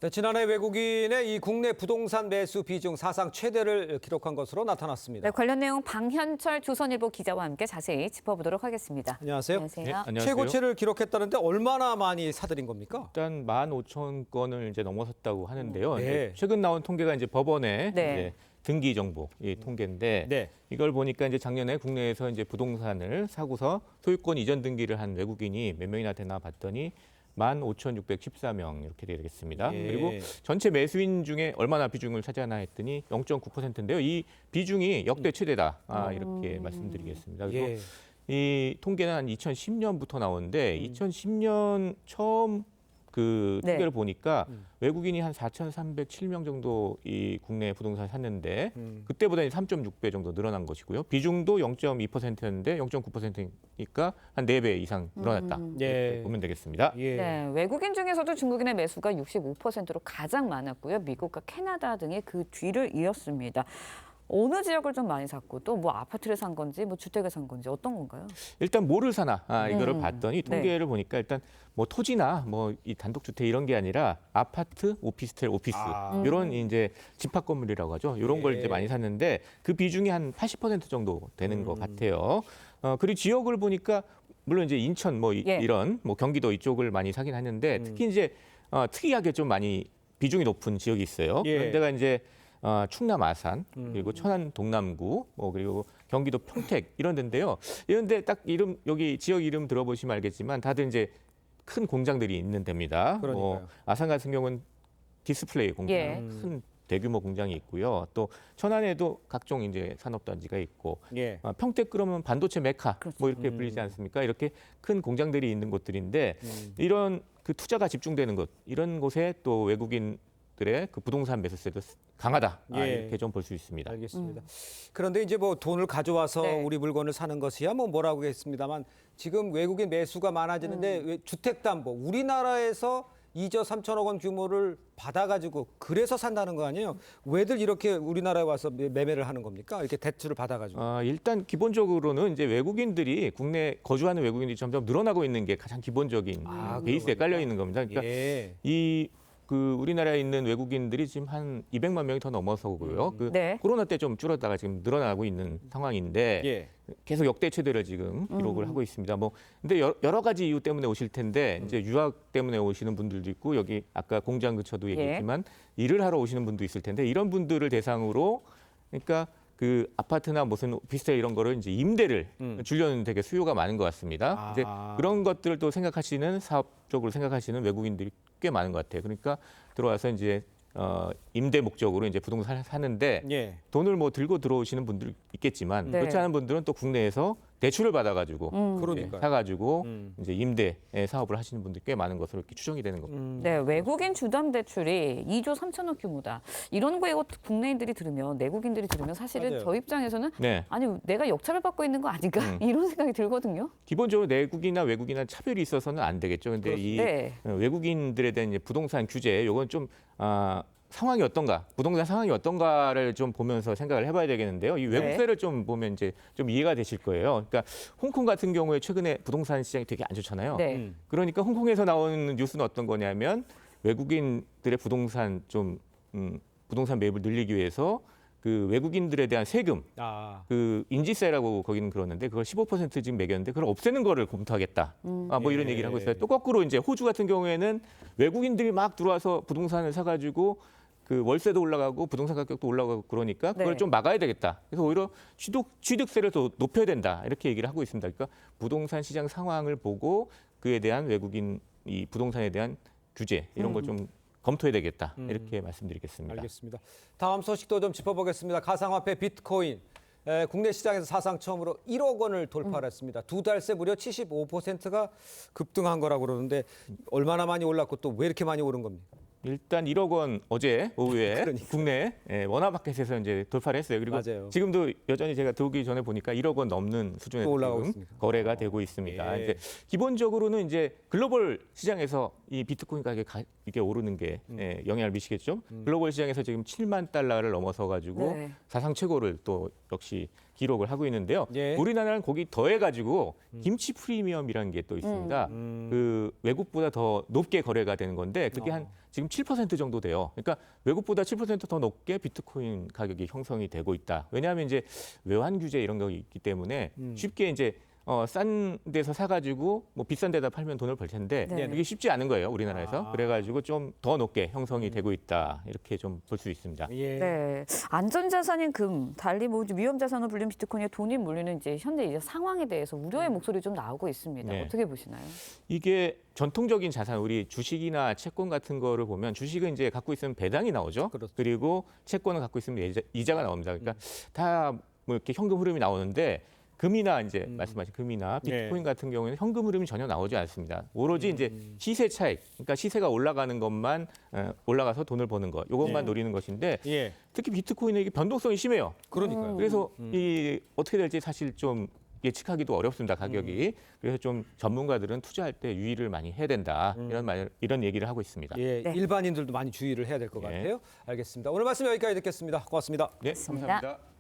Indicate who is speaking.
Speaker 1: 네, 지난해 외국인의 이 국내 부동산 매수 비중 사상 최대를 기록한 것으로 나타났습니다.
Speaker 2: 네, 관련 내용 방현철 조선일보 기자와 함께 자세히 짚어보도록 하겠습니다.
Speaker 1: 안녕하세요.
Speaker 2: 안녕하세요.
Speaker 3: 네, 안녕하세요.
Speaker 1: 최고치를 기록했다는데 얼마나 많이 사들인 겁니까?
Speaker 3: 일단 15,000건을 이제 넘어섰다고 하는데요.
Speaker 1: 네.
Speaker 3: 이제 최근 나온 통계가 이제 법원의
Speaker 2: 네.
Speaker 3: 이제 등기 정보 이 통계인데
Speaker 1: 네.
Speaker 3: 이걸 보니까 이제 작년에 국내에서 이제 부동산을 사고서 소유권 이전 등기를 한 외국인이 몇 명이나 되나 봤더니 15,614명 이렇게 되겠습니다.
Speaker 1: 예.
Speaker 3: 그리고 전체 매수인 중에 얼마나 비중을 차지하나 했더니 0.9%인데요. 이 비중이 역대 최대다. 이렇게 말씀드리겠습니다. 그리고
Speaker 1: 예.
Speaker 3: 이 통계는 한 2010년부터 나오는데 2010년 처음 그
Speaker 2: 네.
Speaker 3: 통계를 보니까 외국인이 한 4,307명 정도 이 국내 부동산을 샀는데 그때보다 3.6배 정도 늘어난 것이고요. 비중도 0.2%였는데 0.9%니까 한 4배 이상 늘어났다.
Speaker 1: 예.
Speaker 3: 이렇게 보면 되겠습니다.
Speaker 1: 예.
Speaker 2: 네, 외국인 중에서도 중국인의 매수가 65%로 가장 많았고요. 미국과 캐나다 등이 그 뒤를 이었습니다. 어느 지역을 좀 많이 샀고 또 뭐 아파트를 산 건지 뭐 주택을 산 건지 어떤 건가요?
Speaker 3: 일단 뭐를 사나 이거를 봤더니 통계를
Speaker 2: 네.
Speaker 3: 보니까 일단 뭐 토지나 뭐 이 단독주택 이런 게 아니라 아파트, 오피스텔, 오피스 이런 이제 집합 건물이라고 하죠. 이런 걸
Speaker 1: 예.
Speaker 3: 이제 많이 샀는데 그 비중이 한 80% 정도 되는 것 같아요. 그리고 지역을 보니까 물론 이제 인천 뭐
Speaker 2: 예.
Speaker 3: 이런 뭐 경기도 이쪽을 많이 사긴 했는데 특히 이제 특이하게 좀 많이 비중이 높은 지역이 있어요.
Speaker 1: 예.
Speaker 3: 그런 데가 이제 충남 아산 그리고 천안 동남구 뭐 그리고 경기도 평택 이런 데인데요. 이런데 딱 이름 여기 지역 이름 들어보시면 알겠지만 다들 이제 큰 공장들이 있는 데입니다.
Speaker 1: 그러니까요.
Speaker 3: 아산 같은 경우는 디스플레이 공장
Speaker 2: 예.
Speaker 3: 큰 대규모 공장이 있고요. 또 천안에도 각종 이제 산업단지가 있고
Speaker 1: 예.
Speaker 3: 평택 그러면 반도체 메카
Speaker 2: 그렇죠.
Speaker 3: 뭐 이렇게 불리지 않습니까? 이렇게 큰 공장들이 있는 곳들인데 이런 그 투자가 집중되는 곳 이런 곳에 또 외국인들의 그 부동산 매수세도 강하다.
Speaker 1: 예.
Speaker 3: 이렇게 좀 볼 수 있습니다.
Speaker 1: 알겠습니다. 그런데 이제 뭐 돈을 가져와서
Speaker 2: 네.
Speaker 1: 우리 물건을 사는 것이야 뭐 뭐라고 하겠습니다만 지금 외국인 매수가 많아지는데 왜 주택담보 우리나라에서 2조 3천억 원 규모를 받아가지고 그래서 산다는 거 아니에요? 왜들 이렇게 우리나라에 와서 매매를 하는 겁니까? 이렇게 대출을 받아가지고.
Speaker 3: 일단 기본적으로는 이제 외국인들이 국내 거주하는 외국인들이 점점 늘어나고 있는 게 가장 기본적인 베이스에 깔려 있는 겁니다. 그러니까
Speaker 1: 예.
Speaker 3: 그 우리나라에 있는 외국인들이 지금 한 200만 명이 더 넘어서고요. 그
Speaker 2: 네.
Speaker 3: 코로나 때 좀 줄었다가 지금 늘어나고 있는 상황인데
Speaker 1: 예.
Speaker 3: 계속 역대 최대를 지금 기록을 하고 있습니다. 뭐 근데 여러 가지 이유 때문에 오실 텐데 이제 유학 때문에 오시는 분들도 있고 여기 아까 공장 근처도 얘기했지만 일을 하러 오시는 분도 있을 텐데 이런 분들을 대상으로 그러니까 그 아파트나 무슨 오피스텔 이런 거를 이제 임대를 주려는 되게 수요가 많은 것 같습니다. 이제 그런 것들을 또 생각하시는 사업적으로 생각하시는 외국인들이 꽤 많은 것 같아요. 그러니까 들어와서 이제 임대 목적으로 이제 부동산을 사는데
Speaker 1: 예.
Speaker 3: 돈을 뭐 들고 들어오시는 분들 있겠지만
Speaker 2: 네.
Speaker 3: 그렇지 않은 분들은 또 국내에서 대출을 받아가지고
Speaker 1: 그러니까요.
Speaker 3: 사가지고 이제 임대 사업을 하시는 분들이 꽤 많은 것으로 이렇게 추정이 되는 겁니다.
Speaker 2: 네, 외국인 주담 대출이 2조 3천억 규모다. 이런 거에 국내인들이 들으면 내국인들이 들으면 사실은
Speaker 1: 맞아요.
Speaker 2: 저 입장에서는
Speaker 3: 네.
Speaker 2: 아니 내가 역차를 받고 있는 거 아닌가 이런 생각이 들거든요.
Speaker 3: 기본적으로 내국이나 외국이나 차별이 있어서는 안 되겠죠. 근데 이
Speaker 2: 네.
Speaker 3: 외국인들에 대한 이제 부동산 규제, 요건 좀 상황이 어떤가, 부동산 상황이 어떤가를 좀 보면서 생각을 해봐야 되겠는데요. 이 외국세를 좀 보면 이제 좀 이해가 되실 거예요. 그러니까 홍콩 같은 경우에 최근에 부동산 시장이 되게 안 좋잖아요.
Speaker 2: 네.
Speaker 3: 그러니까 홍콩에서 나오는 뉴스는 어떤 거냐면 외국인들의 부동산 부동산 매입을 늘리기 위해서 그 외국인들에 대한 세금, 그 인지세라고 거기는 그러는데 그걸 15% 지금 매겼는데 그걸 없애는 거를 검토하겠다. 뭐 이런 얘기를 하고 있어요. 또 거꾸로 이제 호주 같은 경우에는 외국인들이 막 들어와서 부동산을 사가지고 그 월세도 올라가고 부동산 가격도 올라가고 그러니까 그걸
Speaker 2: 네.
Speaker 3: 좀 막아야 되겠다. 그래서 오히려 취득세를 더 높여야 된다. 이렇게 얘기를 하고 있습니다. 그러니까 부동산 시장 상황을 보고 그에 대한 외국인 이 부동산에 대한 규제 이런 걸 좀 검토해야 되겠다. 이렇게 말씀드리겠습니다.
Speaker 1: 알겠습니다. 다음 소식도 좀 짚어보겠습니다. 가상화폐 비트코인. 국내 시장에서 사상 처음으로 1억 원을 돌파했습니다. 두 달 새 무려 75%가 급등한 거라고 그러는데 얼마나 많이 올랐고 또 왜 이렇게 많이 오른 겁니까?
Speaker 3: 일단 1억 원 어제 오후에
Speaker 1: 그러니까.
Speaker 3: 국내 워낙마켓에서 이제 돌파를 했어요. 그리고
Speaker 1: 맞아요.
Speaker 3: 지금도 여전히 제가 들어오기 전에 보니까 1억 원 넘는 수준에
Speaker 1: 또 올라가고
Speaker 3: 지금
Speaker 1: 있습니까?
Speaker 3: 거래가 되고 있습니다.
Speaker 1: 예.
Speaker 3: 이제 기본적으로는 이제 글로벌 시장에서 이 비트코인 가격이 이게 오르는 게 영향을 미치겠죠. 글로벌 시장에서 지금 7만 달러를 넘어서 가지고
Speaker 2: 네.
Speaker 3: 사상 최고를 또 역시 기록을 하고 있는데요.
Speaker 1: 예.
Speaker 3: 우리나라는 거기 더해가지고 김치 프리미엄이라는 게 또 있습니다. 그 외국보다 더 높게 거래가 되는 건데 그게 한 지금 7% 정도 돼요. 그러니까 외국보다 7%더 높게 비트코인 가격이 형성이 되고 있다. 왜냐하면 이제 외환 규제 이런 거 있기 때문에 쉽게 이제 싼 데서 사가지고 뭐 비싼 데다 팔면 돈을 벌 텐데
Speaker 2: 네.
Speaker 3: 이게 쉽지 않은 거예요, 우리나라에서. 그래가지고 좀 더 높게 형성이 되고 있다. 이렇게 좀 볼 수 있습니다.
Speaker 1: 예.
Speaker 2: 네, 안전자산인 금, 달리 뭐 위험자산으로 불리는 비트코인에 돈이 몰리는 이제 현대 이제 상황에 대해서 우려의 목소리 좀 나오고 있습니다.
Speaker 3: 네.
Speaker 2: 어떻게 보시나요?
Speaker 3: 이게 전통적인 자산, 우리 주식이나 채권 같은 거를 보면 주식은 이제 갖고 있으면 배당이 나오죠.
Speaker 1: 그렇죠.
Speaker 3: 그리고 채권을 갖고 있으면 이자가 나옵니다. 그러니까 다 뭐 이렇게 현금 흐름이 나오는데 금이나 이제 말씀하신 금이나 비트코인 같은 경우에는 현금 흐름이 전혀 나오지 않습니다. 오로지 이제 시세 차익, 그러니까 시세가 올라가는 것만 올라가서 돈을 버는 것, 이것만 노리는 것인데
Speaker 1: 예.
Speaker 3: 특히 비트코인은 이게 변동성이 심해요.
Speaker 1: 그러니까요.
Speaker 3: 그래서 이 어떻게 될지 사실 좀 예측하기도 어렵습니다, 가격이. 그래서 좀 전문가들은 투자할 때 유의를 많이 해야 된다. 이런 얘기를 하고 있습니다.
Speaker 1: 예,
Speaker 2: 네.
Speaker 1: 일반인들도 많이 주의를 해야 될 것
Speaker 3: 예.
Speaker 1: 같아요. 알겠습니다. 오늘 말씀 여기까지 듣겠습니다. 고맙습니다.
Speaker 3: 네,
Speaker 2: 맞습니다.
Speaker 3: 감사합니다.